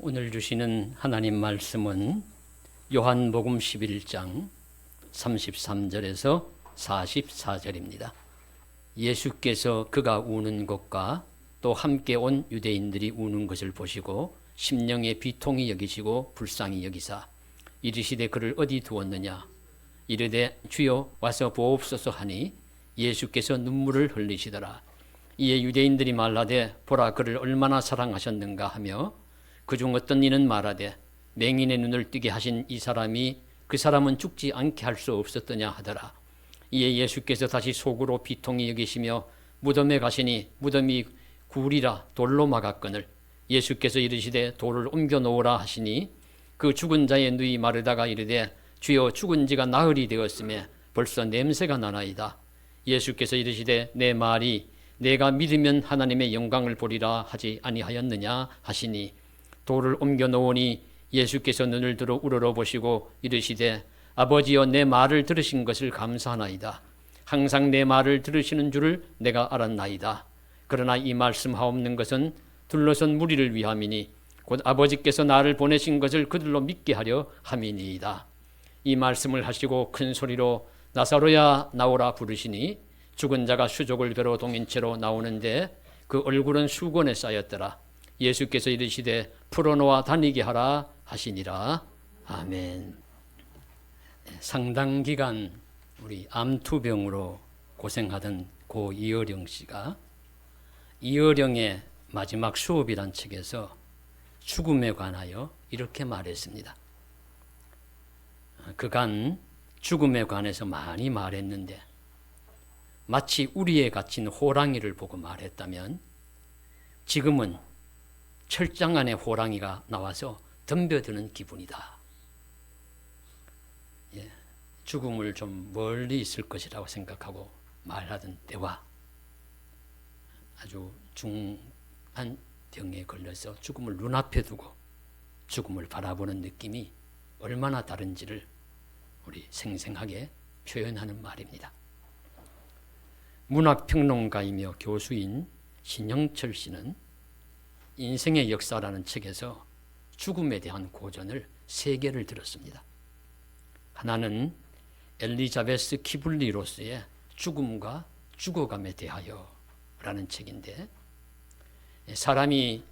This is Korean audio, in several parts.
오늘 주시는 하나님 말씀은 요한복음 11장 33절에서 44절입니다. 예수께서 그가 우는 것과 또 함께 온 유대인들이 우는 것을 보시고 심령의 비통히 여기시고 불쌍히 여기사 이르시되 그를 어디 두었느냐 이르되 주여 와서 보옵소서 하니 예수께서 눈물을 흘리시더라. 이에 유대인들이 말하되 보라 그를 얼마나 사랑하셨는가 하며 그중 어떤 이는 말하되 맹인의 눈을 뜨게 하신 이 사람이 그 사람은 죽지 않게 할 수 없었더냐 하더라. 이에 예수께서 다시 속으로 비통히 여기시며 무덤에 가시니 무덤이 굴이라 돌로 막았거늘 예수께서 이르시되 돌을 옮겨 놓으라 하시니 그 죽은 자의 누이 마르다가 이르되 주여 죽은 지가 나흘이 되었으며 벌써 냄새가 나나이다. 예수께서 이르시되 내 말이 내가 믿으면 하나님의 영광을 보리라 하지 아니하였느냐 하시니 돌을 옮겨 놓으니 예수께서 눈을 들어 우러러보시고 이르시되 아버지여 내 말을 들으신 것을 감사하나이다. 항상 내 말을 들으시는 줄을 내가 알았나이다. 그러나 이 말씀하옵는 것은 둘러선 무리를 위함이니 곧 아버지께서 나를 보내신 것을 그들로 믿게 하려 함이니이다. 이 말씀을 하시고 큰 소리로 나사로야 나오라 부르시니 죽은 자가 수족을 베러 동인채로 나오는데 그 얼굴은 수건에 쌓였더라. 예수께서 이르시되 풀어놓아 다니게 하라 하시니라. 아멘. 상당 기간 우리 암투병으로 고생하던 고 이어령 씨가 이어령의 마지막 수업이란 책에서 죽음에 관하여 이렇게 말했습니다. 그간 죽음에 관해서 많이 말했는데 마치 우리에 갇힌 호랑이를 보고 말했다면 지금은 철장 안에 호랑이가 나와서 덤벼드는 기분이다. 죽음을 좀 멀리 있을 것이라고 생각하고 말하던 때와 아주 중한 병에 걸려서 죽음을 눈앞에 두고 죽음을 바라보는 느낌이 얼마나 다른지를 우리 생생하게 표현하는 말입니다. 문학평론가이며 교수인 신영철 씨는 인생의 역사라는 책에서 죽음에 대한 고전을 3개를 들었습니다. 하나는 엘리자베스 키블리로스의 죽음과 죽어감에 대하여 라는 책인데 사람이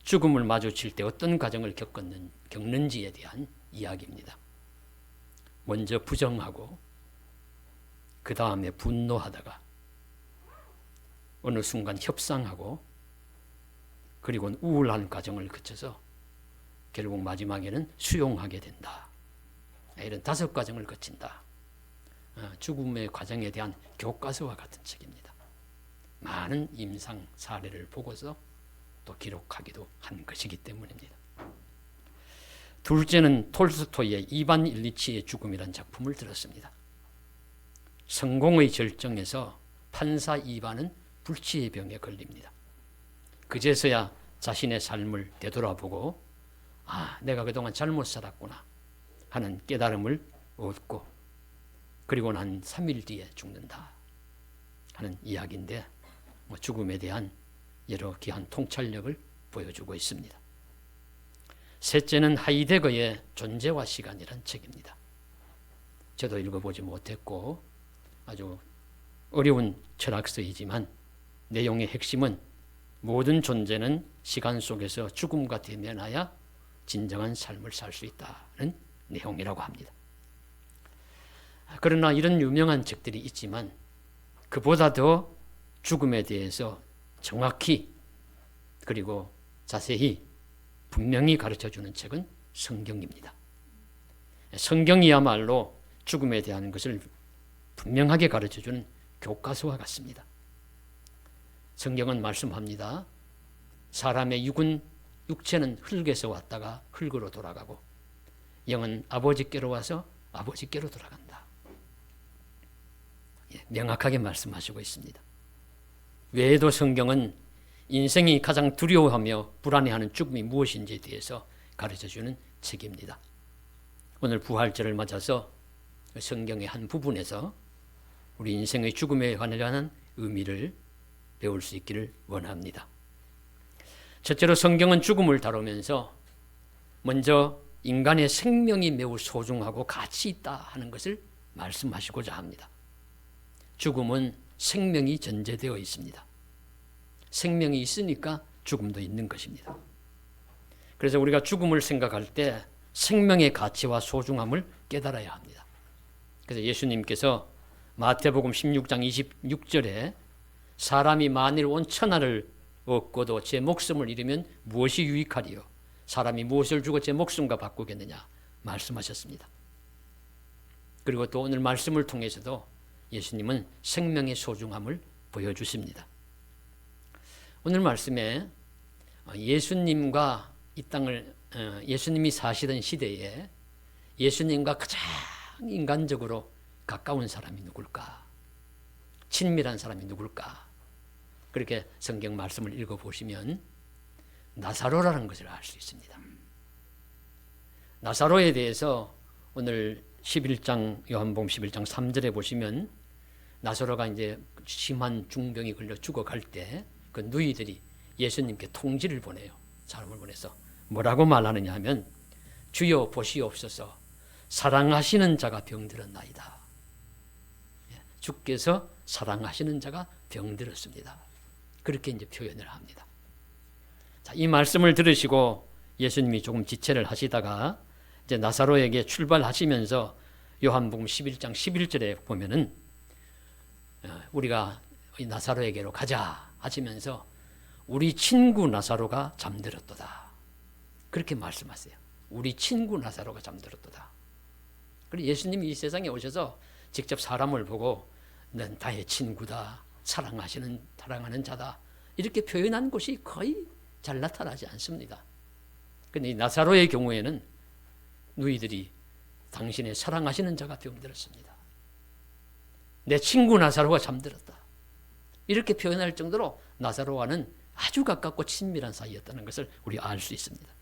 죽음을 마주칠 때 어떤 과정을 겪는지에 대한 이야기입니다. 먼저 부정하고 그 다음에 분노하다가 어느 순간 협상하고 그리고는 우울한 과정을 거쳐서 결국 마지막에는 수용하게 된다. 이런 5과정을 거친다. 죽음의 과정에 대한 교과서와 같은 책입니다. 많은 임상 사례를 보고서 또 기록하기도 한 것이기 때문입니다. 둘째는 톨스토이의 이반 일리치의 죽음이라는 작품을 들었습니다. 성공의 절정에서 판사 이반은 불치의 병에 걸립니다. 그제서야 자신의 삶을 되돌아보고 내가 그동안 잘못 살았구나 하는 깨달음을 얻고 그리고 난 3일 뒤에 죽는다 하는 이야기인데 죽음에 대한 여러 귀한 통찰력을 보여주고 있습니다. 셋째는 하이데거의 존재와 시간이란 책입니다. 저도 읽어보지 못했고 아주 어려운 철학서이지만 내용의 핵심은 모든 존재는 시간 속에서 죽음과 대면하여 진정한 삶을 살 수 있다는 내용이라고 합니다. 그러나 이런 유명한 책들이 있지만 그보다 더 죽음에 대해서 정확히 그리고 자세히 분명히 가르쳐주는 책은 성경입니다. 성경이야말로 죽음에 대한 것을 분명하게 가르쳐주는 교과서와 같습니다. 성경은 말씀합니다. 사람의 육체는 흙에서 왔다가 흙으로 돌아가고 영은 아버지께로 와서 아버지께로 돌아간다. 명확하게 말씀하시고 있습니다. 외에도 성경은 인생이 가장 두려워하며 불안해하는 죽음이 무엇인지에 대해서 가르쳐주는 책입니다. 오늘 부활절을 맞아서 성경의 한 부분에서 우리 인생의 죽음에 관한 의미를 배울 수 있기를 원합니다. 첫째로 성경은 죽음을 다루면서 먼저 인간의 생명이 매우 소중하고 가치 있다 하는 것을 말씀하시고자 합니다. 죽음은 생명이 전제되어 있습니다. 생명이 있으니까 죽음도 있는 것입니다. 그래서 우리가 죽음을 생각할 때 생명의 가치와 소중함을 깨달아야 합니다. 그래서 예수님께서 마태복음 16장 26절에 사람이 만일 온 천하를 얻고도 제 목숨을 잃으면 무엇이 유익하리요? 사람이 무엇을 주고 제 목숨과 바꾸겠느냐 말씀하셨습니다. 그리고 또 오늘 말씀을 통해서도 예수님은 생명의 소중함을 보여주십니다. 오늘 말씀에 예수님과 이 땅을 예수님이 사시던 시대에 예수님과 가장 인간적으로 가까운 사람이 누굴까? 친밀한 사람이 누굴까? 그렇게 성경 말씀을 읽어보시면 나사로라는 것을 알 수 있습니다. 나사로에 대해서 오늘 11장 요한복음 11장 3절에 보시면 나사로가 이제 심한 중병이 걸려 죽어갈 때 그 누이들이 예수님께 통지를 보내요. 사람을 보내서 뭐라고 말하느냐 하면 주여 보시옵소서 사랑하시는 자가 병들었나이다. 주께서 사랑하시는 자가 병들었습니다. 그렇게 이제 표현을 합니다. 자, 이 말씀을 들으시고 예수님이 조금 지체를 하시다가 이제 나사로에게 출발하시면서 요한복음 11장 11절에 보면은 우리가 나사로에게로 가자 하시면서 우리 친구 나사로가 잠들었도다. 그렇게 말씀하세요. 우리 친구 나사로가 잠들었도다. 그리고 예수님이 이 세상에 오셔서 직접 사람을 보고 넌 나의 친구다. 사랑하는 자다. 이렇게 표현한 것이 거의 잘 나타나지 않습니다. 그런데 나사로의 경우에는 누이들이 당신의 사랑하시는 자가 병들었습니다. 내 친구 나사로가 잠들었다. 이렇게 표현할 정도로 나사로와는 아주 가깝고 친밀한 사이였다는 것을 우리 알 수 있습니다.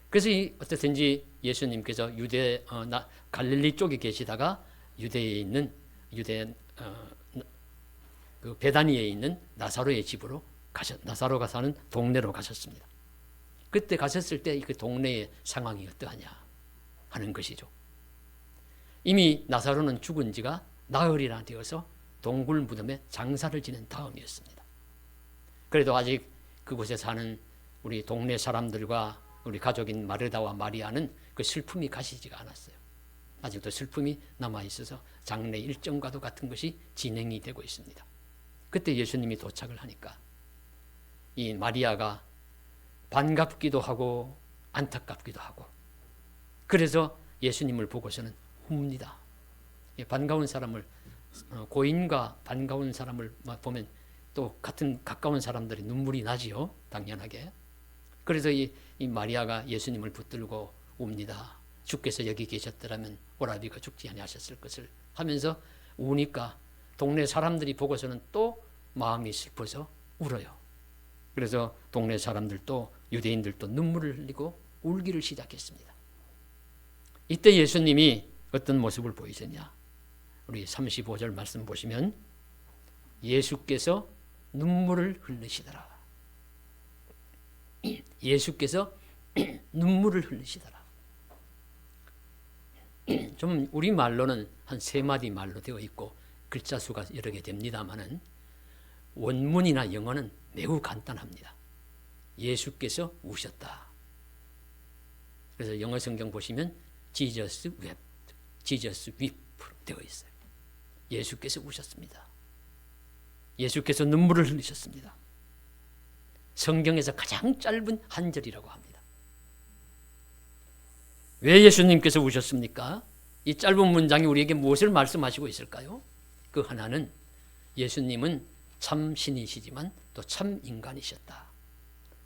그래서 어떻든지 예수님께서 갈릴리 쪽에 계시다가 유대에 있는 그 베다니에 있는 나사로의 집으로 나사로가 사는 동네로 가셨습니다. 그때 가셨을 때 그 동네의 상황이 어떠하냐 하는 것이죠. 이미 나사로는 죽은 지가 나흘이나 되어서 동굴 무덤에 장사를 지낸 다음이었습니다. 그래도 아직 그곳에 사는 우리 동네 사람들과 우리 가족인 마르다와 마리아는 그 슬픔이 가시지가 않았어요. 아직도 슬픔이 남아있어서 장례 일정과도 같은 것이 진행이 되고 있습니다. 그때 예수님이 도착을 하니까 이 마리아가 반갑기도 하고 안타깝기도 하고 그래서 예수님을 보고서는 웁니다. 반가운 사람을 고인과 반가운 사람을 보면 또 같은 가까운 사람들이 눈물이 나지요. 당연하게. 그래서 이 마리아가 예수님을 붙들고 웁니다. 주께서 여기 계셨더라면 오라비가 죽지 아니하셨을 것을 하면서 우니까 동네 사람들이 보고서는 또 마음이 슬퍼서 울어요. 그래서 동네 사람들도 유대인들도 눈물을 흘리고 울기를 시작했습니다. 이때 예수님이 어떤 모습을 보이셨냐? 우리 35절 말씀 보시면 예수께서 눈물을 흘리시더라. 예수께서 눈물을 흘리시더라. 좀 우리 말로는 한 3마디 말로 되어 있고 글자 수가 여러 개 됩니다만은 원문이나 영어는 매우 간단합니다. 예수께서 우셨다. 그래서 영어 성경 보시면 Jesus wept, Jesus weep 되어 있어요. 예수께서 우셨습니다. 예수께서 눈물을 흘리셨습니다. 성경에서 가장 짧은 한 절이라고 합니다. 왜 예수님께서 우셨습니까? 이 짧은 문장이 우리에게 무엇을 말씀하시고 있을까요? 그 하나는 예수님은 참 신이시지만 또 참 인간이셨다.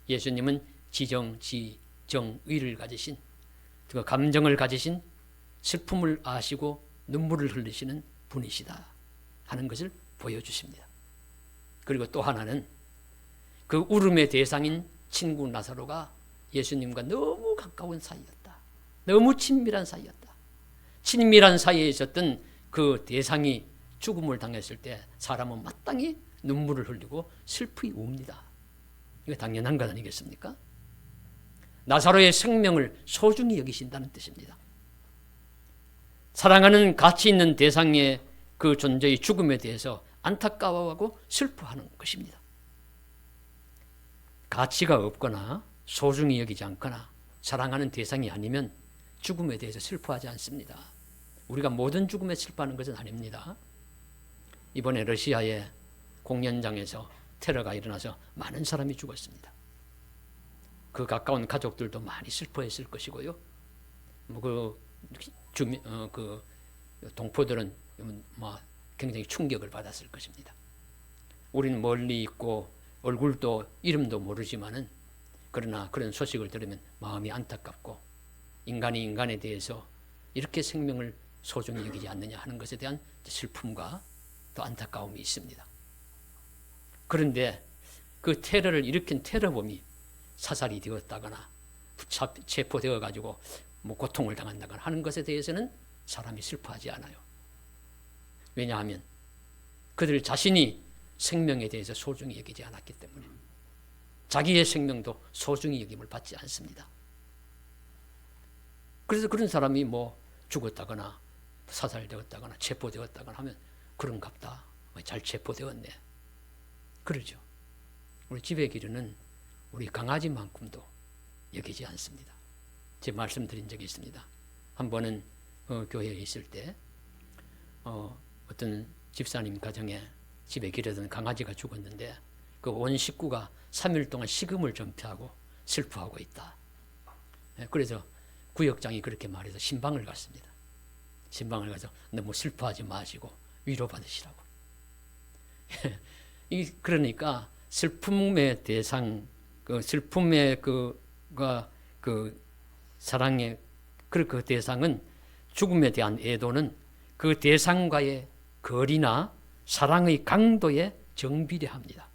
예수님은 지정의를 가지신 그 감정을 가지신 슬픔을 아시고 눈물을 흘리시는 분이시다 하는 것을 보여주십니다. 그리고 또 하나는 그 울음의 대상인 친구 나사로가 예수님과 너무 가까운 사이였다. 너무 친밀한 사이였다. 친밀한 사이에 있었던 그 대상이 죽음을 당했을 때 사람은 마땅히 눈물을 흘리고 슬프게 웁니다. 이거 당연한 것 아니겠습니까? 나사로의 생명을 소중히 여기신다는 뜻입니다. 사랑하는 가치 있는 대상의 그 존재의 죽음에 대해서 안타까워하고 슬퍼하는 것입니다. 가치가 없거나 소중히 여기지 않거나 사랑하는 대상이 아니면 죽음에 대해서 슬퍼하지 않습니다. 우리가 모든 죽음에 슬퍼하는 것은 아닙니다. 이번에 러시아의 공연장에서 테러가 일어나서 많은 사람이 죽었습니다. 그 가까운 가족들도 많이 슬퍼했을 것이고요. 그 동포들은 굉장히 충격을 받았을 것입니다. 우리는 멀리 있고 얼굴도 이름도 모르지만은 그러나 그런 소식을 들으면 마음이 안타깝고 인간이 인간에 대해서 이렇게 생명을 소중히 여기지 않느냐 하는 것에 대한 슬픔과 또 안타까움이 있습니다. 그런데 그 테러를 일으킨 테러범이 사살이 되었다거나 체포되어 가지고 고통을 당한다거나 하는 것에 대해서는 사람이 슬퍼하지 않아요. 왜냐하면 그들 자신이 생명에 대해서 소중히 여기지 않았기 때문에 자기의 생명도 소중히 여김을 받지 않습니다. 그래서 그런 사람이 죽었다거나 사살되었다거나 체포되었다거나 하면 그런갑다. 잘 체포되었네. 그러죠. 우리 집에 기르는 우리 강아지만큼도 여기지 않습니다. 제가 말씀드린 적이 있습니다. 한 번은 교회에 있을 때 어떤 집사님 가정에 집에 기르던 강아지가 죽었는데 그 온 식구가 3일 동안 식음을 전폐하고 슬퍼하고 있다. 그래서 구역장이 그렇게 말해서 신방을 갔습니다. 신방을 가서 너무 슬퍼하지 마시고 위로받으시라고. 그러니까 슬픔의 대상, 슬픔의 사랑의 그 대상은 죽음에 대한 애도는 그 대상과의 거리나 사랑의 강도에 정비례합니다.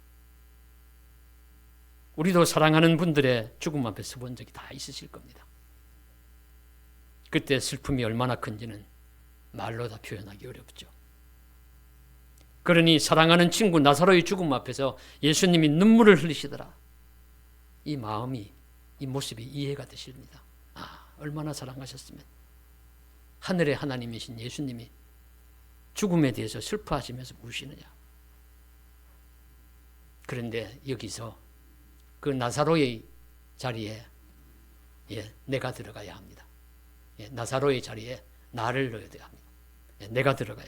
우리도 사랑하는 분들의 죽음 앞에 서본 적이 다 있으실 겁니다. 그때 슬픔이 얼마나 큰지는 말로 다 표현하기 어렵죠. 그러니 사랑하는 친구 나사로의 죽음 앞에서 예수님이 눈물을 흘리시더라. 이 마음이, 이 모습이 이해가 되십니다. 얼마나 사랑하셨으면 하늘의 하나님이신 예수님이 죽음에 대해서 슬퍼하시면서 우시느냐. 그런데 여기서 그 나사로의 자리에 내가 들어가야 합니다. 나사로의 자리에 나를 넣어야 합니다. 내가 들어가야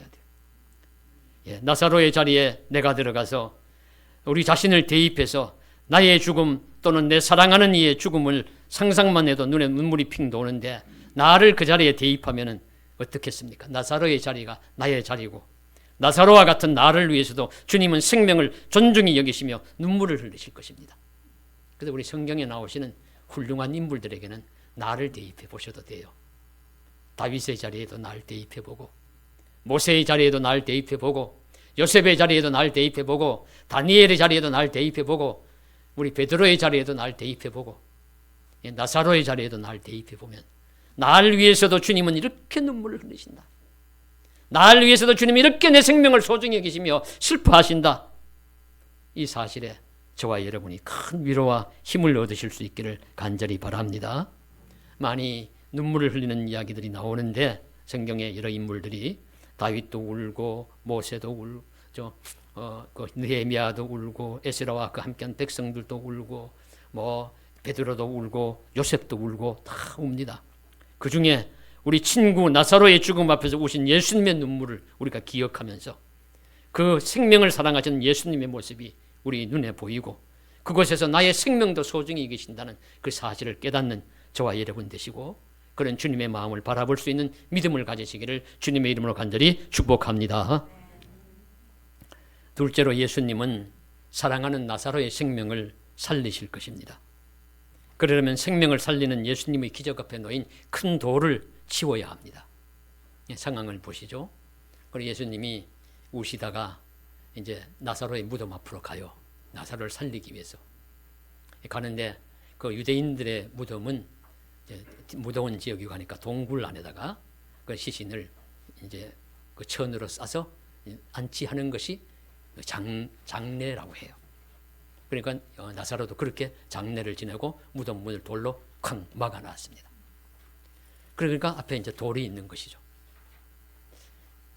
돼요. 나사로의 자리에 내가 들어가서 우리 자신을 대입해서 나의 죽음 또는 내 사랑하는 이의 죽음을 상상만 해도 눈에 눈물이 핑 도는데 나를 그 자리에 대입하면 어떻겠습니까? 나사로의 자리가 나의 자리고 나사로와 같은 나를 위해서도 주님은 생명을 존중히 여기시며 눈물을 흘리실 것입니다. 그래서 우리 성경에 나오시는 훌륭한 인물들에게는 나를 대입해 보셔도 돼요. 다윗의 자리에도 나를 대입해 보고 모세의 자리에도 나를 대입해 보고 요셉의 자리에도 나를 대입해 보고 다니엘의 자리에도 나를 대입해 보고 우리 베드로의 자리에도 나를 대입해 보고 나사로의 자리에도 나를 대입해 보면 나를 위해서도 주님은 이렇게 눈물을 흘리신다. 나를 위해서도 주님이 이렇게 내 생명을 소중히 여기시며 슬퍼하신다. 이 사실에 저와 여러분이 큰 위로와 힘을 얻으실 수 있기를 간절히 바랍니다. 많이 눈물을 흘리는 이야기들이 나오는데 성경의 여러 인물들이 다윗도 울고 모세도 울고 느헤미야도 울고 에스라와 그 함께한 백성들도 울고 베드로도 울고 요셉도 울고 다 웁니다. 그 중에 우리 친구 나사로의 죽음 앞에서 우신 예수님의 눈물을 우리가 기억하면서 그 생명을 사랑하시는 예수님의 모습이 우리 눈에 보이고 그곳에서 나의 생명도 소중히 계신다는 그 사실을 깨닫는 저와 여러분 되시고 그런 주님의 마음을 바라볼 수 있는 믿음을 가지시기를 주님의 이름으로 간절히 축복합니다. 둘째로 예수님은 사랑하는 나사로의 생명을 살리실 것입니다. 그러려면 생명을 살리는 예수님의 기적 앞에 놓인 큰 돌을 치워야 합니다. 상황을 보시죠. 그리고 예수님이 우시다가 이제 나사로의 무덤 앞으로 가요. 나사로를 살리기 위해서 가는데 그 유대인들의 무덤은 이제 무더운 지역이 가니까 동굴 안에다가 그 시신을 이제 그 천으로 싸서 안치하는 것이 장례라고 해요. 그러니까 나사로도 그렇게 장례를 지내고 무덤 문을 돌로 쾅 막아놨습니다. 그러니까 앞에 이제 돌이 있는 것이죠.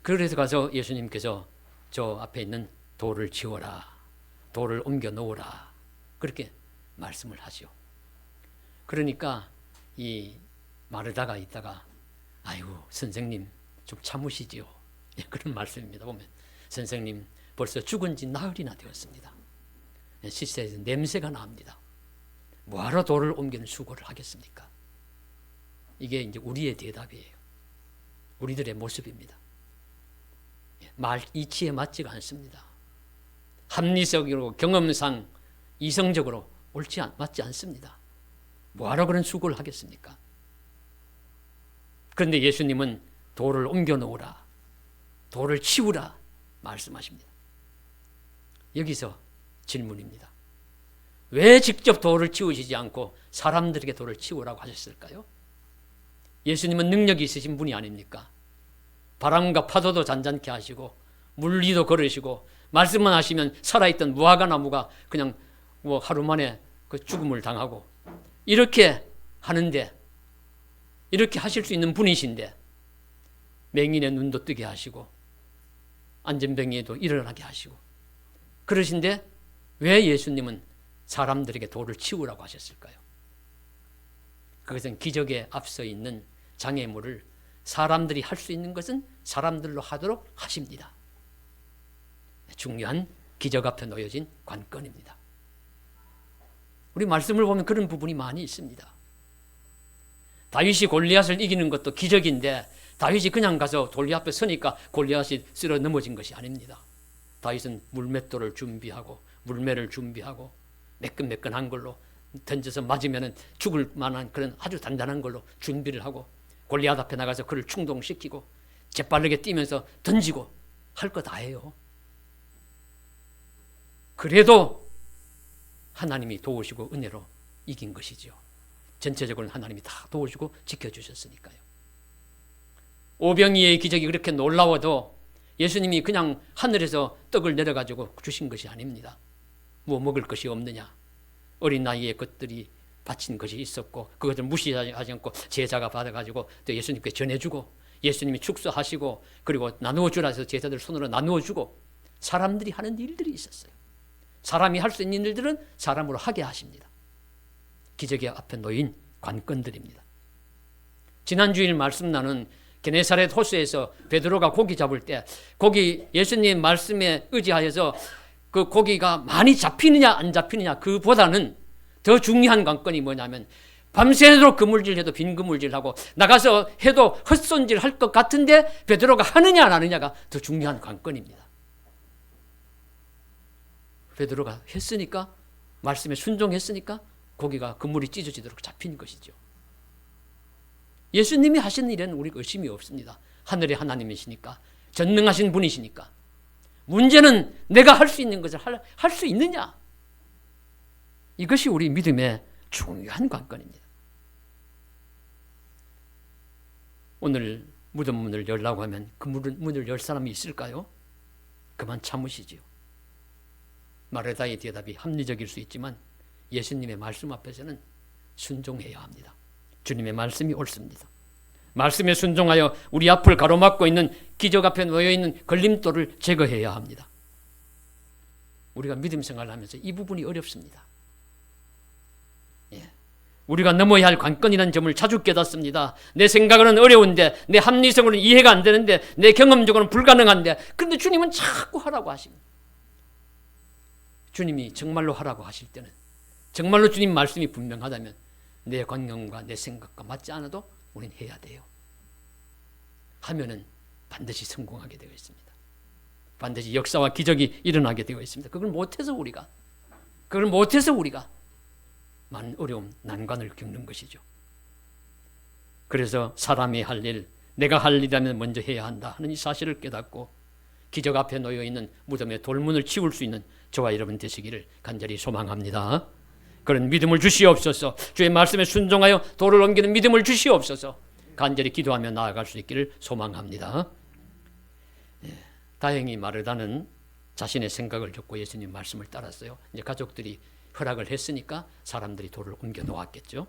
그래서 가서 예수님께서 저 앞에 있는 돌을 치워라, 돌을 옮겨 놓으라, 그렇게 말씀을 하죠. 그러니까 이 마르다가 있다가 아이고 선생님 좀 참으시지요. 그런 말씀입니다. 보면 선생님 벌써 죽은 지 나흘이나 되었습니다. 시체에서 냄새가 납니다. 뭐하러 돌을 옮기는 수고를 하겠습니까? 이게 이제 우리의 대답이에요. 우리들의 모습입니다. 말 이치에 맞지가 않습니다. 합리적으로 경험상 이성적으로 맞지 않습니다. 뭐하러 그런 수고를 하겠습니까? 그런데 예수님은 돌을 옮겨 놓으라, 돌을 치우라 말씀하십니다. 여기서 질문입니다. 왜 직접 돌을 치우시지 않고 사람들에게 돌을 치우라고 하셨을까요? 예수님은 능력이 있으신 분이 아닙니까? 바람과 파도도 잔잔케 하시고 물리도 걸으시고 말씀만 하시면 살아있던 무화과 나무가 그냥 뭐 하루 만에 그 죽음을 당하고 이렇게 하는데, 이렇게 하실 수 있는 분이신데 맹인의 눈도 뜨게 하시고 안전병이에도 일어나게 하시고 그러신데 왜 예수님은 사람들에게 돌을 치우라고 하셨을까요? 그것은 기적에 앞서 있는 장애물을 사람들이 할 수 있는 것은 사람들로 하도록 하십니다. 중요한 기적 앞에 놓여진 관건입니다. 우리 말씀을 보면 그런 부분이 많이 있습니다. 다윗이 골리앗을 이기는 것도 기적인데 다윗이 그냥 가서 골리앗 앞에 서니까 골리앗이 쓰러 넘어진 것이 아닙니다. 다윗은 물맷돌을 준비하고 물매를 준비하고 매끈매끈한 걸로 던져서 맞으면 죽을 만한 그런 아주 단단한 걸로 준비를 하고 골리앗 앞에 나가서 그를 충동시키고 재빠르게 뛰면서 던지고 할 거 다 해요. 그래도 하나님이 도우시고 은혜로 이긴 것이죠. 전체적으로는 하나님이 다 도우시고 지켜주셨으니까요. 오병이의 기적이 그렇게 놀라워도 예수님이 그냥 하늘에서 떡을 내려가지고 주신 것이 아닙니다. 뭐 먹을 것이 없느냐, 어린 나이에 것들이 바친 것이 있었고 그것을 무시하지 않고 제자가 받아가지고 또 예수님께 전해주고 예수님이 축소하시고 그리고 나누어 주라 해서 제자들 손으로 나누어 주고 사람들이 하는 일들이 있었어요. 사람이 할 수 있는 일들은 사람으로 하게 하십니다. 기적의 앞에 놓인 관건들입니다. 지난 주일 말씀 나눈 게네사렛 호수에서 베드로가 고기 잡을 때 고기 예수님 말씀에 의지하여서 그 고기가 많이 잡히느냐 안 잡히느냐 그보다는 더 중요한 관건이 뭐냐면 밤새도록 그물질해도 빈 그물질하고 나가서 해도 헛손질 할 것 같은데 베드로가 하느냐 안 하느냐가 더 중요한 관건입니다. 베드로가 했으니까 말씀에 순종했으니까 고기가 그물이 찢어지도록 잡힌 것이죠. 예수님이 하신 일에는 우리가 의심이 없습니다. 하늘의 하나님이시니까 전능하신 분이시니까. 문제는 내가 할 수 있는 것을 할 수 있느냐, 이것이 우리 믿음의 중요한 관건입니다. 오늘 무덤 문을 열라고 하면 그 문을 열 사람이 있을까요? 그만 참으시지요. 마르다의 대답이 합리적일 수 있지만 예수님의 말씀 앞에서는 순종해야 합니다. 주님의 말씀이 옳습니다. 말씀에 순종하여 우리 앞을 가로막고 있는 기적 앞에 놓여있는 걸림돌을 제거해야 합니다. 우리가 믿음 생활을 하면서 이 부분이 어렵습니다. 우리가 넘어야 할 관건이라는 점을 자주 깨닫습니다. 내 생각으로는 어려운데, 내 합리성으로는 이해가 안 되는데, 내 경험적으로는 불가능한데, 그런데 주님은 자꾸 하라고 하십니다. 주님이 정말로 하라고 하실 때는, 정말로 주님 말씀이 분명하다면 내 관념과 내 생각과 맞지 않아도 우리는 해야 돼요. 하면은 반드시 성공하게 되어 있습니다. 반드시 역사와 기적이 일어나게 되어 있습니다. 그걸 못해서 우리가 많은 어려움, 난관을 겪는 것이죠. 그래서 사람이 할 일, 내가 할 일이라면 먼저 해야 한다 하는 이 사실을 깨닫고 기적 앞에 놓여있는 무덤의 돌문을 치울 수 있는 저와 여러분 되시기를 간절히 소망합니다. 그런 믿음을 주시옵소서. 주의 말씀에 순종하여 돌을 옮기는 믿음을 주시옵소서. 간절히 기도하며 나아갈 수 있기를 소망합니다. 다행히 마르다는 자신의 생각을 줬고 예수님 말씀을 따랐어요. 이제 가족들이 허락을 했으니까 사람들이 돌을 옮겨 놓았겠죠.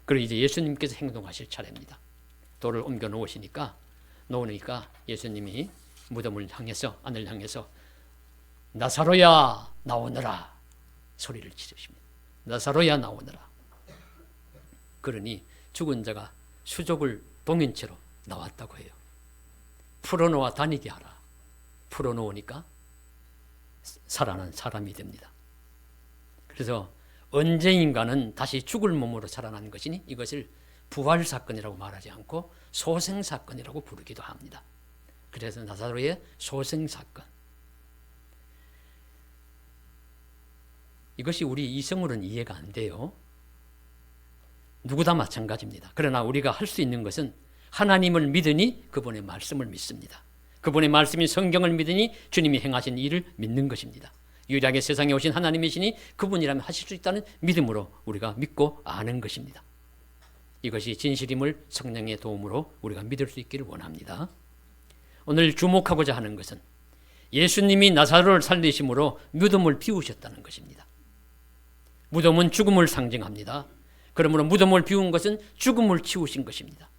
그리고 이제 예수님께서 행동하실 차례입니다. 돌을 옮겨 놓으니까 예수님이 무덤을 향해서, 안을 향해서 나사로야 나오너라 소리를 지르십니다. 나사로야 나오너라. 그러니 죽은 자가 수족을 봉인 채로 나왔다고 해요. 풀어놓아 다니게 하라. 풀어놓으니까 살아난 사람이 됩니다. 그래서 언제인가는 다시 죽을 몸으로 살아난 것이니 이것을 부활사건이라고 말하지 않고 소생사건이라고 부르기도 합니다. 그래서 나사로의 소생사건. 이것이 우리 이성으로는 이해가 안 돼요. 누구 다 마찬가지입니다. 그러나 우리가 할 수 있는 것은 하나님을 믿으니 그분의 말씀을 믿습니다. 그분의 말씀인 성경을 믿으니 주님이 행하신 일을 믿는 것입니다. 유일하게 세상에 오신 하나님이시니 그분이라면 하실 수 있다는 믿음으로 우리가 믿고 아는 것입니다. 이것이 진실임을 성령의 도움으로 우리가 믿을 수 있기를 원합니다. 오늘 주목하고자 하는 것은 예수님이 나사로를 살리심으로 무덤을 비우셨다는 것입니다. 무덤은 죽음을 상징합니다. 그러므로 무덤을 비운 것은 죽음을 치우신 것입니다.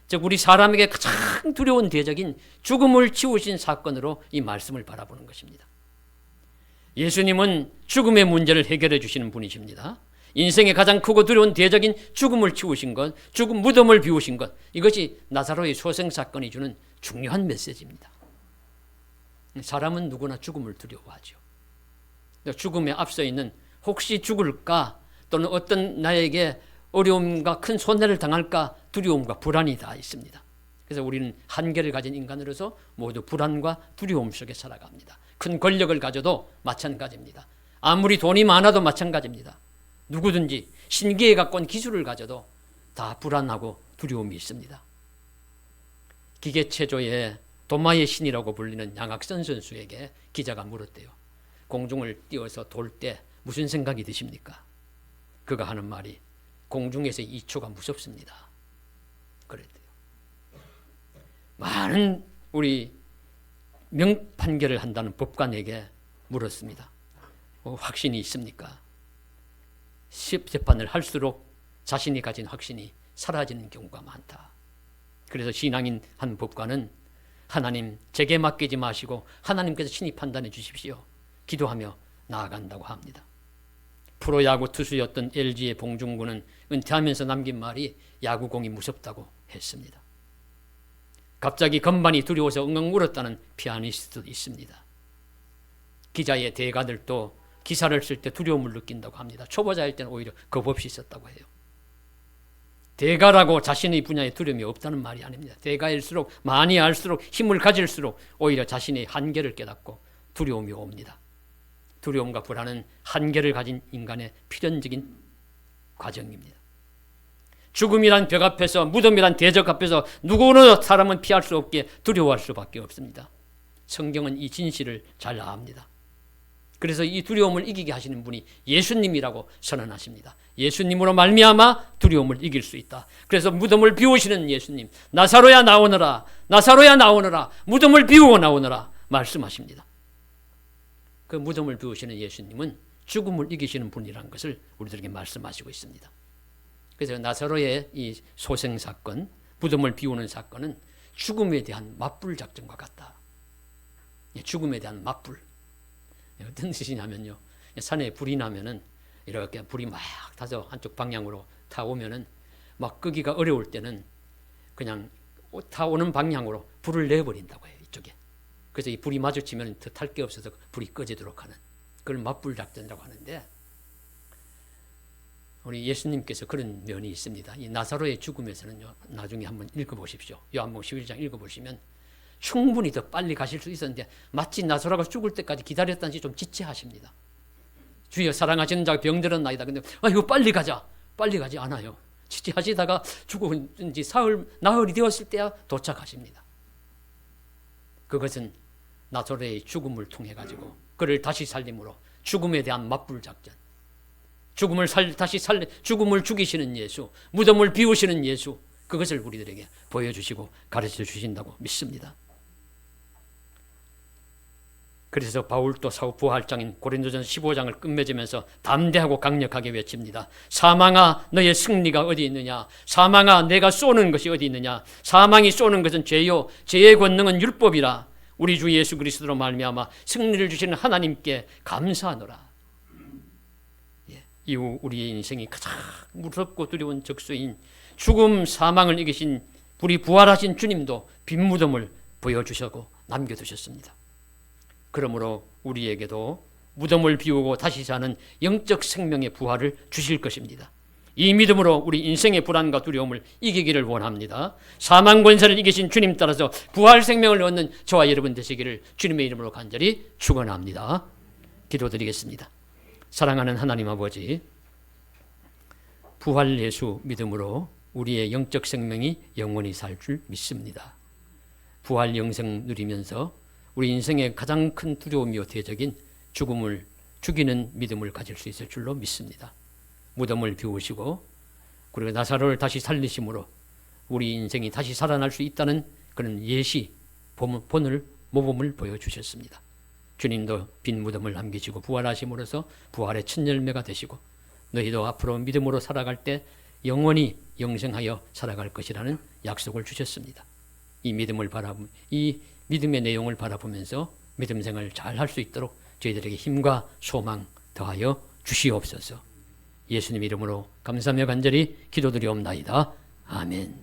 즉 우리 사람에게 가장 두려운 대적인 죽음을 치우신 사건으로 이 말씀을 바라보는 것입니다. 예수님은 죽음의 문제를 해결해 주시는 분이십니다. 인생의 가장 크고 두려운 대적인 죽음을 치우신 것, 죽음 무덤을 비우신 것, 이것이 나사로의 소생사건이 주는 중요한 메시지입니다. 사람은 누구나 죽음을 두려워하죠. 죽음에 앞서 있는 혹시 죽을까 또는 어떤 나에게 어려움과 큰 손해를 당할까 두려움과 불안이 다 있습니다. 그래서 우리는 한계를 가진 인간으로서 모두 불안과 두려움 속에 살아갑니다. 큰 권력을 가져도 마찬가지입니다. 아무리 돈이 많아도 마찬가지입니다. 누구든지 신기해 갖고 온 기술을 가져도 다 불안하고 두려움이 있습니다. 기계체조의 도마의 신이라고 불리는 양학선 선수에게 기자가 물었대요. 공중을 띄어서 돌 때 무슨 생각이 드십니까? 그가 하는 말이 공중에서 2초가 무섭습니다. 그랬대요. 많은 우리 명판결을 한다는 법관에게 물었습니다. 확신이 있습니까? 재판을 할수록 자신이 가진 확신이 사라지는 경우가 많다. 그래서 신앙인 한 법관은 하나님 제게 맡기지 마시고 하나님께서 친히 판단해 주십시오. 기도하며 나아간다고 합니다. 프로야구 투수였던 LG의 봉중구는 은퇴하면서 남긴 말이 야구공이 무섭다고 했습니다. 갑자기 건반이 두려워서 엉엉 울었다는 피아니스트도 있습니다. 기자의 대가들도 기사를 쓸 때 두려움을 느낀다고 합니다. 초보자일 때는 오히려 겁 없이 썼다고 해요. 대가라고 자신의 분야에 두려움이 없다는 말이 아닙니다. 대가일수록 많이 알수록 힘을 가질수록 오히려 자신의 한계를 깨닫고 두려움이 옵니다. 두려움과 불안은 한계를 가진 인간의 필연적인 과정입니다. 죽음이란 벽 앞에서, 무덤이란 대적 앞에서 누구나 사람은 피할 수 없게 두려워할 수밖에 없습니다. 성경은 이 진실을 잘 압니다. 그래서 이 두려움을 이기게 하시는 분이 예수님이라고 선언하십니다. 예수님으로 말미암아 두려움을 이길 수 있다. 그래서 무덤을 비우시는 예수님, 나사로야 나오너라, 나사로야 나오너라, 무덤을 비우고 나오너라 말씀하십니다. 그 무덤을 비우시는 예수님은 죽음을 이기시는 분이라는 것을 우리들에게 말씀하시고 있습니다. 그래서 나사로의 이 소생사건, 무덤을 비우는 사건은 죽음에 대한 맞불 작전과 같다. 죽음에 대한 맞불. 어떤 뜻이냐면요, 산에 불이 나면은 이렇게 불이 막 타서 한쪽 방향으로 타오면은 막 끄기가 어려울 때는 그냥 타오는 방향으로 불을 내버린다고 해요, 이쪽에. 그래서 이 불이 마주치면 더 탈 게 없어서 불이 꺼지도록 하는, 그걸 맞불 작전이라고 하는데, 우리 예수님께서 그런 면이 있습니다. 이 나사로의 죽음에서는요, 나중에 한번 읽어보십시오. 요한복음 11장 읽어보시면 충분히 더 빨리 가실 수 있었는데 마치 나사로가 죽을 때까지 기다렸다는지 좀 지체하십니다. 주여 사랑하시는 자가 병들었나이다. 근데 이거 빨리 가자. 빨리 가지 않아요. 지체하시다가 죽은지 나흘이 되었을 때야 도착하십니다. 그것은 나사로의 죽음을 통해 가지고 그를 다시 살림으로 죽음에 대한 맞불 작전, 죽음을 죽이시는 예수, 무덤을 비우시는 예수, 그것을 우리들에게 보여주시고 가르쳐 주신다고 믿습니다. 그래서 바울도 사도 부활장인 고린도전서 15장을 끝맺으면서 담대하고 강력하게 외칩니다. 사망아 너의 승리가 어디 있느냐? 사망아 내가 쏘는 것이 어디 있느냐? 사망이 쏘는 것은 죄요 죄의 권능은 율법이라. 우리 주 예수 그리스도로 말미암아 승리를 주시는 하나님께 감사하노라. 이후 우리의 인생이 가장 무섭고 두려운 적수인 죽음 사망을 이기신 우리 부활하신 주님도 빈 무덤을 보여주셨고 남겨두셨습니다. 그러므로 우리에게도 무덤을 비우고 다시 사는 영적 생명의 부활을 주실 것입니다. 이 믿음으로 우리 인생의 불안과 두려움을 이기기를 원합니다. 사망 권세를 이기신 주님 따라서 부활 생명을 얻는 저와 여러분 되시기를 주님의 이름으로 간절히 축원합니다. 기도드리겠습니다. 사랑하는 하나님 아버지, 부활 예수 믿음으로 우리의 영적 생명이 영원히 살 줄 믿습니다. 부활 영생 누리면서 우리 인생의 가장 큰 두려움이요 대적인 죽음을 죽이는 믿음을 가질 수 있을 줄로 믿습니다. 무덤을 비우시고 그리고 나사로를 다시 살리심으로 우리 인생이 다시 살아날 수 있다는 그런 예시, 본을 모범을 보여주셨습니다. 주님도 빈 무덤을 남기시고 부활하심으로써 부활의 첫 열매가 되시고 너희도 앞으로 믿음으로 살아갈 때 영원히 영생하여 살아갈 것이라는 약속을 주셨습니다. 이 믿음의 내용을 바라보면서 믿음 생활을 잘 할 수 있도록 저희들에게 힘과 소망 더하여 주시옵소서. 예수님 이름으로 감사하며 간절히 기도드리옵나이다. 아멘.